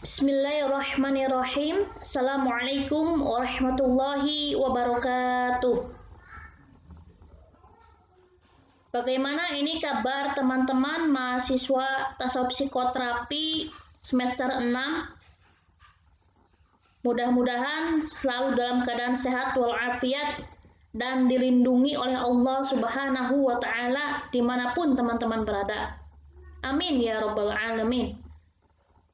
Bismillahirrahmanirrahim. Assalamualaikum warahmatullahi wabarakatuh. Bagaimana ini kabar teman-teman mahasiswa tasawuf psikoterapi semester 6? Mudah-mudahan selalu dalam keadaan sehat walafiat dan dilindungi oleh Allah Subhanahu wa taala dimanapun teman-teman berada. Amin ya rabbal alamin.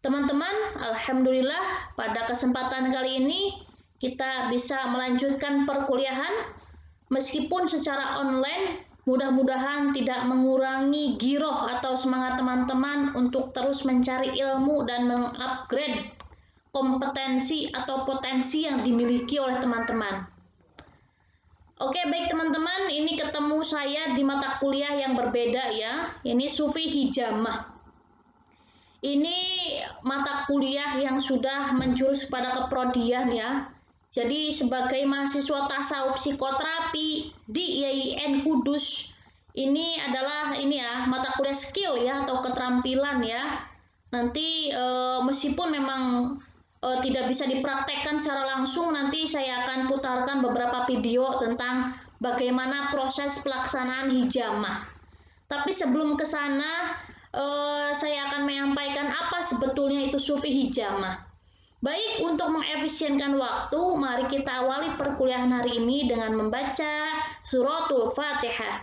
Teman-teman, alhamdulillah pada kesempatan kali ini kita bisa melanjutkan perkuliahan meskipun secara online. Mudah-mudahan tidak mengurangi giroh atau semangat teman-teman untuk terus mencari ilmu dan mengupgrade kompetensi atau potensi yang dimiliki oleh teman-teman. Oke, baik teman-teman, ini ketemu saya di mata kuliah yang berbeda ya. Ini Sufi Hijamah. Ini mata kuliah yang sudah menjurus pada keprodian ya. Jadi sebagai mahasiswa tasawuf psikoterapi di IAIN Kudus, ini adalah mata kuliah skill ya atau keterampilan ya. Nanti meskipun memang tidak bisa dipraktekkan secara langsung, nanti saya akan putarkan beberapa video tentang bagaimana proses pelaksanaan hijamah. Tapi sebelum ke sana, saya akan menyampaikan apa sebetulnya itu Sufi Hijamah. Baik, untuk mengefisienkan waktu, mari kita awali perkuliahan hari ini dengan membaca suratul Fatihah.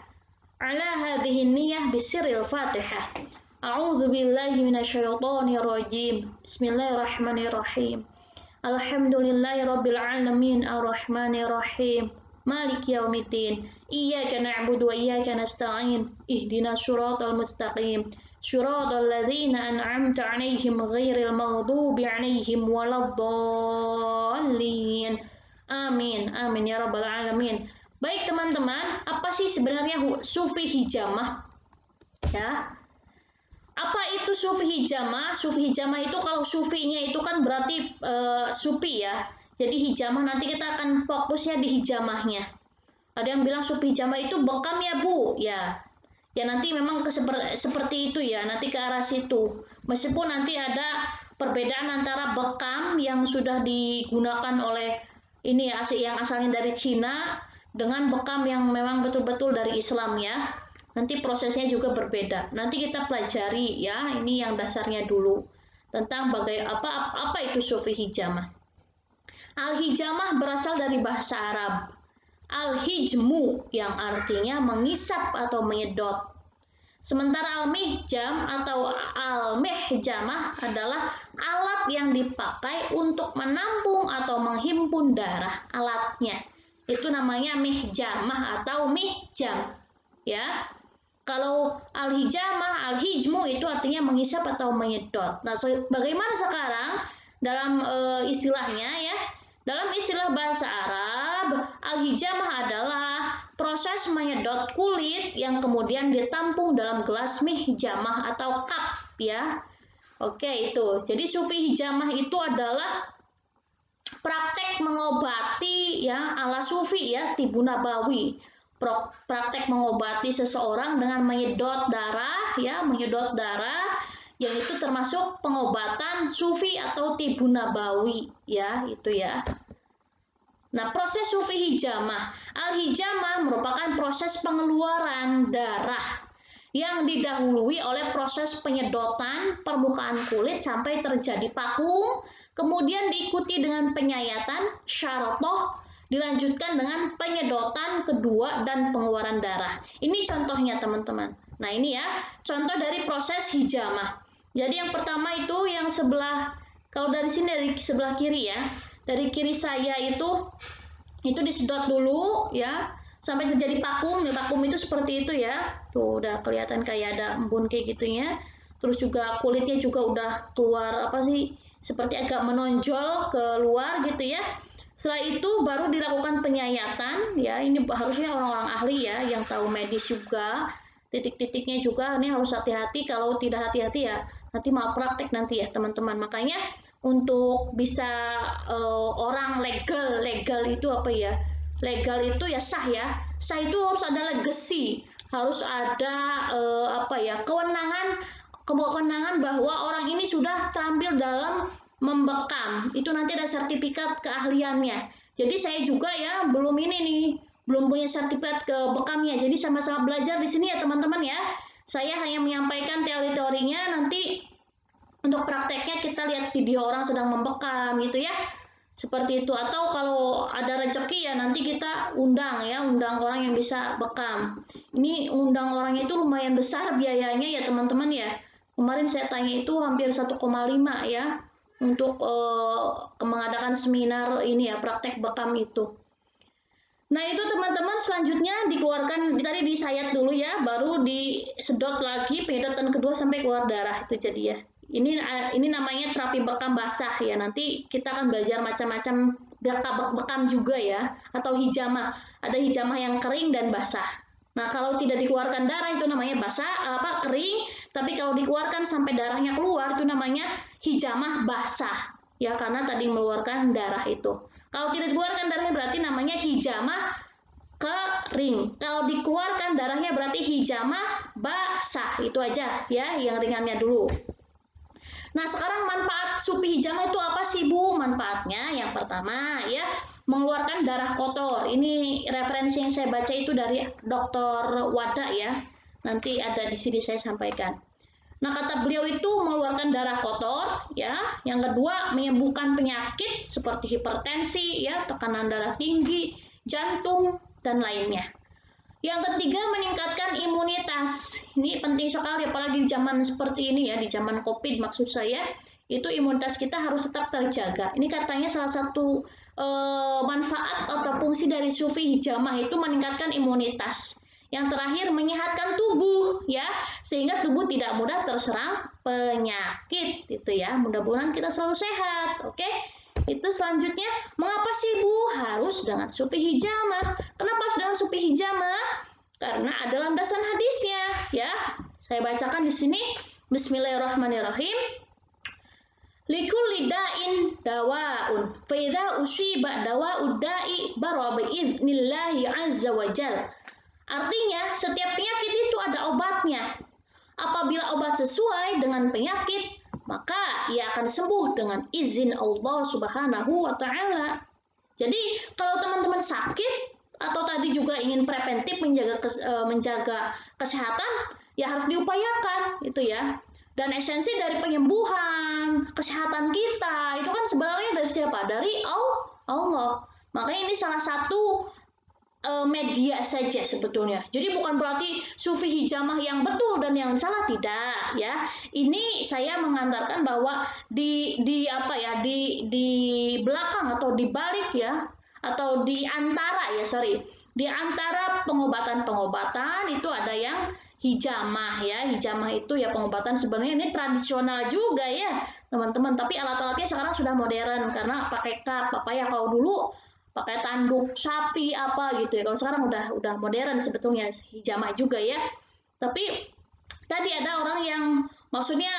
Ala hadhihi niyyah bisirril Fatihah. A'udzu billahi minasyaitonir rajim. Bismillahirrahmanirrahim. Alhamdulillahirabbil alamin arrahmanir rahim. Maliki yaumiddin. Iyyaka na'budu wa iyyaka nasta'in. Ihdinas siratal mustaqim. Siratal ladzina an'amta 'alaihim ghairil maghdubi 'alaihim waladdallin. Amin. Amin ya rabbal alamin. Baik teman-teman, apa sih sebenarnya Sufi Hijamah? Ya. Apa itu Sufi Hijamah? Sufi Hijamah itu kalau sufinya itu kan berarti sufi ya. Jadi hijamah nanti kita akan fokusnya di hijamahnya. Ada yang bilang Sufi Hijamah itu bekam ya Bu? Ya. Ya nanti memang seperti itu ya, nanti ke arah situ. Meskipun nanti ada perbedaan antara bekam yang sudah digunakan oleh ini ya, yang asalnya dari Cina dengan bekam yang memang betul-betul dari Islam ya. Nanti prosesnya juga berbeda. Nanti kita pelajari ya, ini yang dasarnya dulu tentang apa itu Sufi Hijamah. Al-Hijamah berasal dari bahasa Arab al-hijmu yang artinya mengisap atau menyedot. Sementara al-mihjam atau al-mihjamah adalah alat yang dipakai untuk menampung atau menghimpun darah. Alatnya itu namanya mihjamah atau mihjam ya. Kalau al-hijamah, al-hijmu itu artinya mengisap atau menyedot. Nah, bagaimana sekarang dalam istilahnya ya? Dalam istilah bahasa Arab, al-hijamah adalah proses menyedot kulit yang kemudian ditampung dalam gelas mihjamah atau cup ya. Oke, itu. Jadi Sufi Hijamah itu adalah praktek mengobati ya ala Sufi ya, Tibu Nabawi. Praktek mengobati seseorang dengan menyedot darah ya, menyedot darah yang itu termasuk pengobatan Sufi atau Tibu Nabawi ya, itu ya. Nah, proses Sufi Hijamah. Al-Hijamah merupakan proses pengeluaran darah yang didahului oleh proses penyedotan permukaan kulit sampai terjadi pakung, kemudian diikuti dengan penyayatan, syaratoh, dilanjutkan dengan penyedotan kedua dan pengeluaran darah. Ini contohnya teman-teman. Nah ini ya, contoh dari proses hijamah. Jadi yang pertama itu yang sebelah, kalau dari sini dari sebelah kiri ya, dari kiri saya itu disedot dulu ya, sampai terjadi vakum. Vakum itu seperti itu ya. Tuh udah kelihatan kayak ada embun kayak gitunya. Terus juga kulitnya juga udah keluar seperti agak menonjol keluar gitu ya. Setelah itu baru dilakukan penyayatan ya. Ini harusnya orang-orang ahli ya yang tahu medis juga. Titik-titiknya juga ini harus hati-hati. Kalau tidak hati-hati ya nanti malpraktek nanti ya teman-teman. Makanya untuk bisa orang legal itu apa ya? Legal itu ya sah ya. Sah itu harus ada legacy, harus ada kewenangan bahwa orang ini sudah terampil dalam membekam. Itu nanti ada sertifikat keahliannya. Jadi saya juga ya belum ini nih, belum punya sertifikat ke bekamnya. Jadi sama-sama belajar di sini ya teman-teman ya. Saya hanya menyampaikan teori-teorinya, nanti untuk prakteknya kita lihat video orang sedang membekam gitu ya. Seperti itu. Atau kalau ada rezeki ya nanti kita undang ya, undang orang yang bisa bekam. Ini undang orangnya itu lumayan besar biayanya ya teman-teman ya. Kemarin saya tanya itu hampir 1,5 ya untuk mengadakan seminar ini ya, praktek bekam itu. Nah itu teman-teman, selanjutnya dikeluarkan, tadi disayat dulu ya, baru disedot lagi penyedot kedua sampai keluar darah itu jadi ya. Ini namanya terapi bekam basah ya. Nanti kita akan belajar macam-macam bekam juga ya, atau hijamah. Ada hijamah yang kering dan basah. Nah kalau tidak dikeluarkan darah itu namanya basah kering, tapi kalau dikeluarkan sampai darahnya keluar itu namanya hijamah basah ya, karena tadi mengeluarkan darah itu. Kalau tidak dikeluarkan darahnya berarti namanya hijamah kering. Kalau dikeluarkan darahnya berarti hijamah basah. Itu aja ya, yang ringannya dulu. Nah, sekarang manfaat sufi hijamah itu apa sih, Bu? Manfaatnya yang pertama ya, mengeluarkan darah kotor. Ini referensi yang saya baca itu dari Dr. Wada ya. Nanti ada di sini saya sampaikan. Nah, kata beliau itu mengeluarkan darah kotor ya. Yang kedua, menyembuhkan penyakit seperti hipertensi ya, tekanan darah tinggi, jantung dan lainnya. Yang ketiga, meningkatkan imunitas. Ini penting sekali, apalagi di zaman seperti ini ya, di zaman COVID maksud saya, itu imunitas kita harus tetap terjaga. Ini katanya salah satu manfaat atau fungsi dari sufi hijamah itu meningkatkan imunitas. Yang terakhir, menyehatkan tubuh ya, sehingga tubuh tidak mudah terserang penyakit gitu ya. Mudah-mudahan kita selalu sehat, oke? Itu selanjutnya, mengapa sih Bu harus dengan sufi hijamah? Kenapa harus dengan sufi hijamah? Karena ada landasan hadisnya ya. Saya bacakan di sini. Bismillahirrahmanirrahim. Likulli da'in dawaun. Fa idza usiba dawa'ud da'i bara bi idznillah azza wa jalla. Artinya, setiap penyakit itu ada obatnya. Apabila obat sesuai dengan penyakit, maka ia akan sembuh dengan izin Allah Subhanahu wa Ta'ala. Jadi, kalau teman-teman sakit atau tadi juga ingin preventif menjaga kesehatan, ya harus diupayakan, itu ya. Dan esensi dari penyembuhan kesehatan kita itu kan sebenarnya dari siapa? Dari Allah. Makanya ini salah satu media saja sebetulnya. Jadi bukan berarti sufi hijamah yang betul dan yang salah, tidak ya. Ini saya mengantarkan bahwa di belakang atau di balik ya, atau di antara pengobatan-pengobatan itu ada yang hijamah ya. Hijamah itu ya pengobatan sebenarnya ini tradisional juga ya teman-teman, tapi alat-alatnya sekarang sudah modern karena pakai cup apa ya, kalau dulu pakai tanduk sapi apa gitu ya. Kalau sekarang udah modern sebetulnya hijamah juga ya. Tapi tadi ada orang yang maksudnya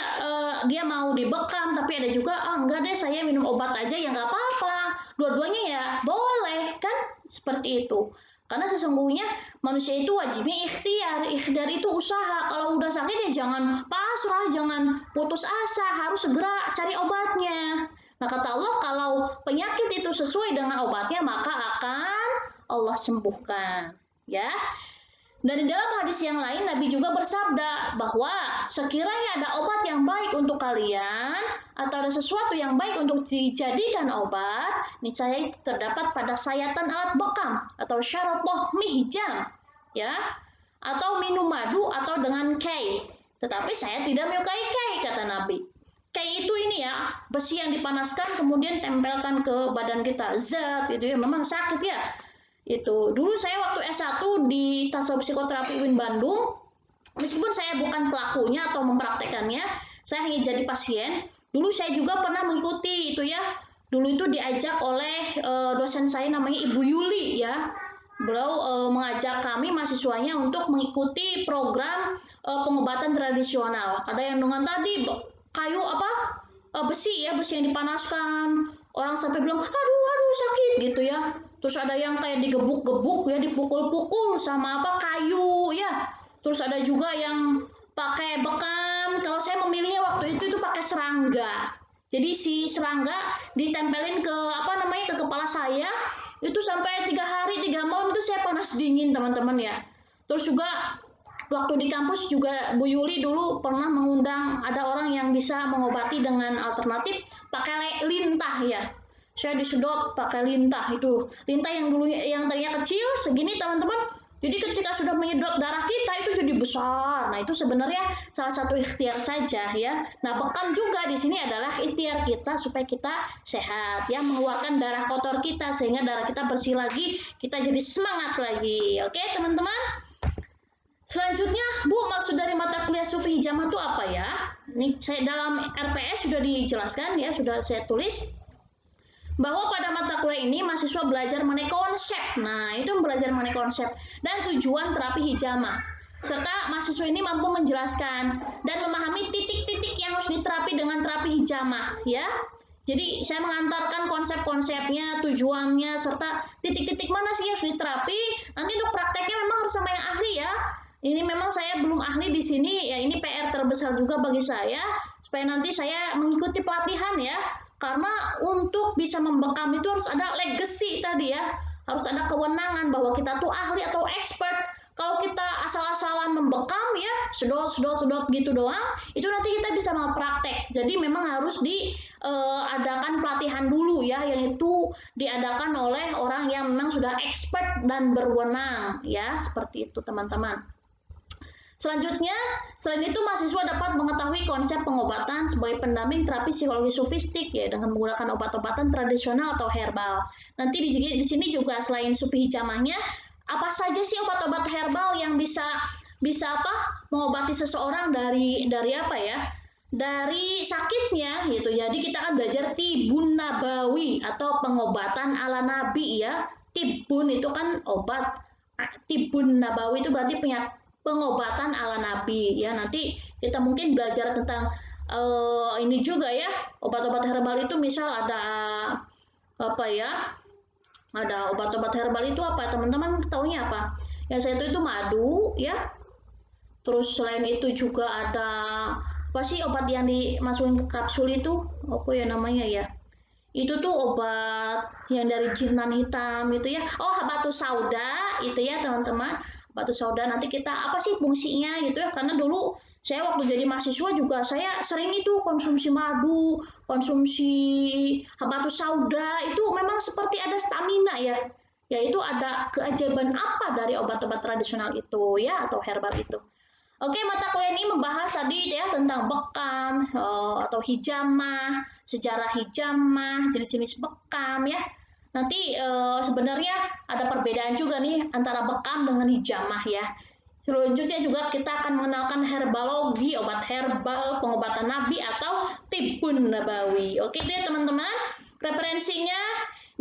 dia mau dibekam, tapi ada juga enggak deh saya minum obat aja ya nggak apa-apa. Dua-duanya ya boleh kan, seperti itu. Karena sesungguhnya manusia itu wajibnya ikhtiar. Ikhtiar itu usaha. Kalau udah sakit ya jangan pasrah, jangan putus asa, harus segera cari obatnya. Nah kata Allah, kalau penyakit itu sesuai dengan obatnya, maka akan Allah sembuhkan. Ya. Dan di dalam hadis yang lain, Nabi juga bersabda bahwa sekiranya ada obat yang baik untuk kalian, atau ada sesuatu yang baik untuk dijadikan obat, niscaya itu terdapat pada sayatan alat bekam, atau syaratoh mihjam, ya, atau minum madu, atau dengan kay. Tetapi saya tidak menyukai kay, kata Nabi. Kay itu ini ya, besi yang dipanaskan kemudian tempelkan ke badan kita, zat itu ya, memang sakit ya. Itu dulu saya waktu S1 di Tasawuf Psikoterapi UIN Bandung, meskipun saya bukan pelakunya atau mempraktekannya, saya hanya jadi pasien. Dulu saya juga pernah mengikuti itu ya. Dulu itu diajak oleh dosen saya namanya Ibu Yuli ya. Beliau mengajak kami mahasiswanya untuk mengikuti program pengobatan tradisional. Ada yang dengan tadi kayu besi ya, besi yang dipanaskan. Orang sampai bilang, aduh sakit gitu ya. Terus ada yang kayak digebuk-gebuk ya, dipukul-pukul sama kayu ya. Terus ada juga yang pakai bekam. Kalau saya memilihnya waktu itu pakai serangga. Jadi si serangga ditempelin ke ke kepala saya itu sampai 3 hari 3 malam itu saya panas dingin teman-teman ya. Terus juga waktu di kampus juga Bu Yuli dulu pernah mengundang ada orang yang bisa mengobati dengan alternatif pakai lintah ya. Saya disedot pakai lintah itu. Lintah yang dulu yang tadinya kecil segini teman-teman. Jadi ketika sudah menyedot darah kita itu jadi besar. Nah, itu sebenarnya salah satu ikhtiar saja ya. Nah, bekam juga di sini adalah ikhtiar kita supaya kita sehat ya, mengeluarkan darah kotor kita sehingga darah kita bersih lagi, kita jadi semangat lagi. Oke, teman-teman? Selanjutnya, Bu, maksud dari mata kuliah Sufi Hijamah itu apa ya? Ini saya dalam RPS sudah dijelaskan ya, sudah saya tulis bahwa pada mata kuliah ini mahasiswa belajar mengenai konsep. Nah, itu belajar mengenai konsep dan tujuan terapi hijamah. Serta mahasiswa ini mampu menjelaskan dan memahami titik-titik yang harus diterapi dengan terapi hijamah, ya. Jadi, saya mengantarkan konsep-konsepnya, tujuannya, serta titik-titik mana sih yang harus diterapi. Nanti untuk prakteknya memang harus sama yang ahli ya. Ini memang saya belum ahli di sini, ya ini PR terbesar juga bagi saya, supaya nanti saya mengikuti pelatihan ya. Karena untuk bisa membekam itu harus ada legacy tadi ya, harus ada kewenangan bahwa kita tuh ahli atau expert. Kalau kita asal-asalan membekam ya, sedot gitu doang, itu nanti kita bisa malpraktek. Jadi memang harus diadakan pelatihan dulu ya, yang itu diadakan oleh orang yang memang sudah expert dan berwenang ya, seperti itu teman-teman. Selanjutnya, selain itu mahasiswa dapat mengetahui konsep pengobatan sebagai pendamping terapi psikologi sufistik ya dengan menggunakan obat-obatan tradisional atau herbal. Nanti di sini juga selain sufi hijamahnya, apa saja sih obat-obat herbal yang bisa mengobati seseorang dari apa ya? Dari sakitnya gitu. Jadi kita akan belajar tibun nabawi atau pengobatan ala nabi ya. Tibun itu kan obat. Tibun nabawi itu berarti pengobatan ala nabi ya. Nanti kita mungkin belajar tentang ini juga ya, obat-obat herbal itu misal ada apa ya, ada obat-obat herbal itu apa teman-teman taunya apa ya? Saya itu madu ya, terus selain itu juga ada apa sih obat yang dimasukin ke kapsul itu apa ya namanya ya, itu tuh obat yang dari jintan hitam gitu ya. Oh, habatus sauda itu ya teman-teman. Habatus sauda nanti kita apa sih fungsinya gitu ya. Karena dulu saya waktu jadi mahasiswa juga saya sering itu konsumsi madu, konsumsi habatus sauda itu memang seperti ada stamina ya. Yaitu ada keajaiban apa dari obat-obat tradisional itu ya atau herbal itu. Oke, mata kuliah ini membahas tadi ya tentang bekam atau hijamah, sejarah hijamah, jenis-jenis bekam ya. Nanti sebenarnya ada perbedaan juga nih antara bekam dengan hijamah ya. Selanjutnya juga kita akan mengenalkan herbalogi, obat herbal, pengobatan nabi atau tibun nabawi. Oke itu ya teman-teman. Referensinya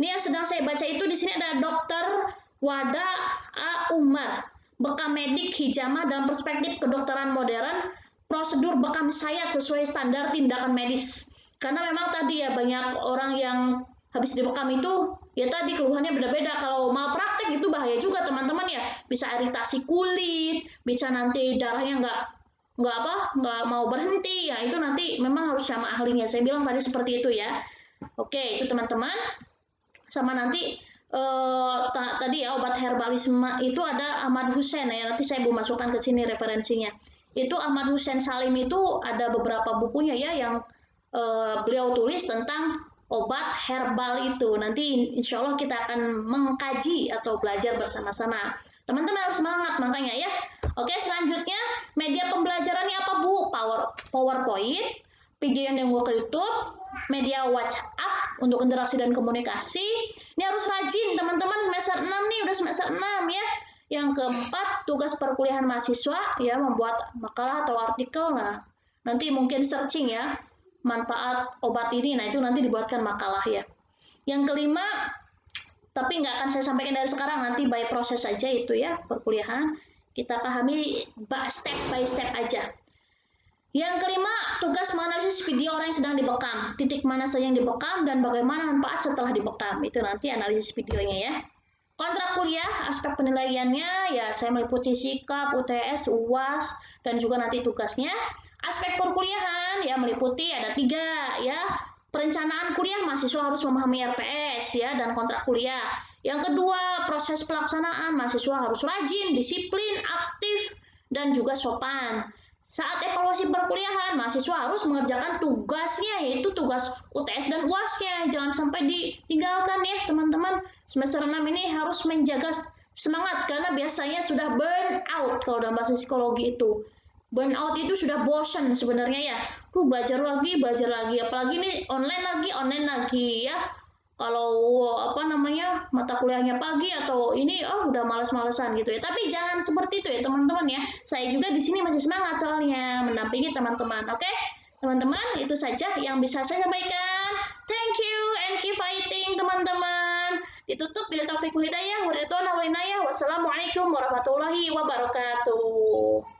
ini yang sedang saya baca itu di sini ada Dr. Wada A. Umar. Bekam medik hijamah dalam perspektif kedokteran modern, prosedur bekam sayat sesuai standar tindakan medis. Karena memang tadi ya banyak orang yang habis dibekam itu ya tadi keluhannya beda-beda. Kalau malpraktek itu bahaya juga teman-teman ya, bisa iritasi kulit, bisa nanti darahnya nggak mau berhenti ya, itu nanti memang harus sama ahlinya. Saya bilang tadi seperti itu ya. Oke itu teman-teman, sama nanti tadi ya obat herbalisme itu ada Ahmad Hussein ya, nanti saya mau masukkan ke sini referensinya. Itu Ahmad Hussein Salim itu ada beberapa bukunya ya yang beliau tulis tentang obat herbal itu. Nanti insya Allah kita akan mengkaji atau belajar bersama-sama. Teman-teman harus semangat makanya ya. Oke selanjutnya media pembelajarannya apa Bu? PowerPoint, video yang diunggah ke YouTube, media WhatsApp untuk interaksi dan komunikasi. Ini harus rajin teman-teman, semester 6 nih, udah semester 6 ya. Yang keempat, tugas perkuliahan mahasiswa ya membuat makalah atau artikel. Nah, nanti mungkin searching ya manfaat obat ini. Nah, itu nanti dibuatkan makalah ya. Yang kelima, tapi nggak akan saya sampaikan dari sekarang, nanti by proses saja itu ya perkuliahan. Kita pahami step by step aja. Yang kelima, tugas menganalisis video orang yang sedang dibekam. Titik mana saja yang dibekam dan bagaimana manfaat setelah dibekam. Itu nanti analisis videonya ya. Kontrak kuliah, aspek penilaiannya ya saya meliputi sikap, UTS, UAS, dan juga nanti tugasnya. Aspek perkuliahan ya meliputi ada 3 ya. perencanaan kuliah, mahasiswa harus memahami RPS ya dan kontrak kuliah. Yang kedua, proses pelaksanaan, mahasiswa harus rajin, disiplin, aktif, dan juga sopan. Saat evaluasi perkuliahan, mahasiswa harus mengerjakan tugasnya, yaitu tugas UTS dan UAS-nya. Jangan sampai ditinggalkan ya teman-teman. Semester 6 ini harus menjaga semangat, karena biasanya sudah burn out kalau dalam bahasa psikologi itu. Burn out itu sudah bosan sebenarnya ya. Tuh belajar lagi, apalagi nih online lagi ya. Kalau mata kuliahnya pagi atau ini udah malas-malesan gitu ya. Tapi jangan seperti itu ya teman-teman ya. Saya juga di sini masih semangat soalnya mendampingi teman-teman. Oke? Teman-teman, itu saja yang bisa saya sampaikan. Thank you and keep fighting teman-teman. Ditutup bila taufiq hidayah, wassalamualaikum warahmatullahi wabarakatuh.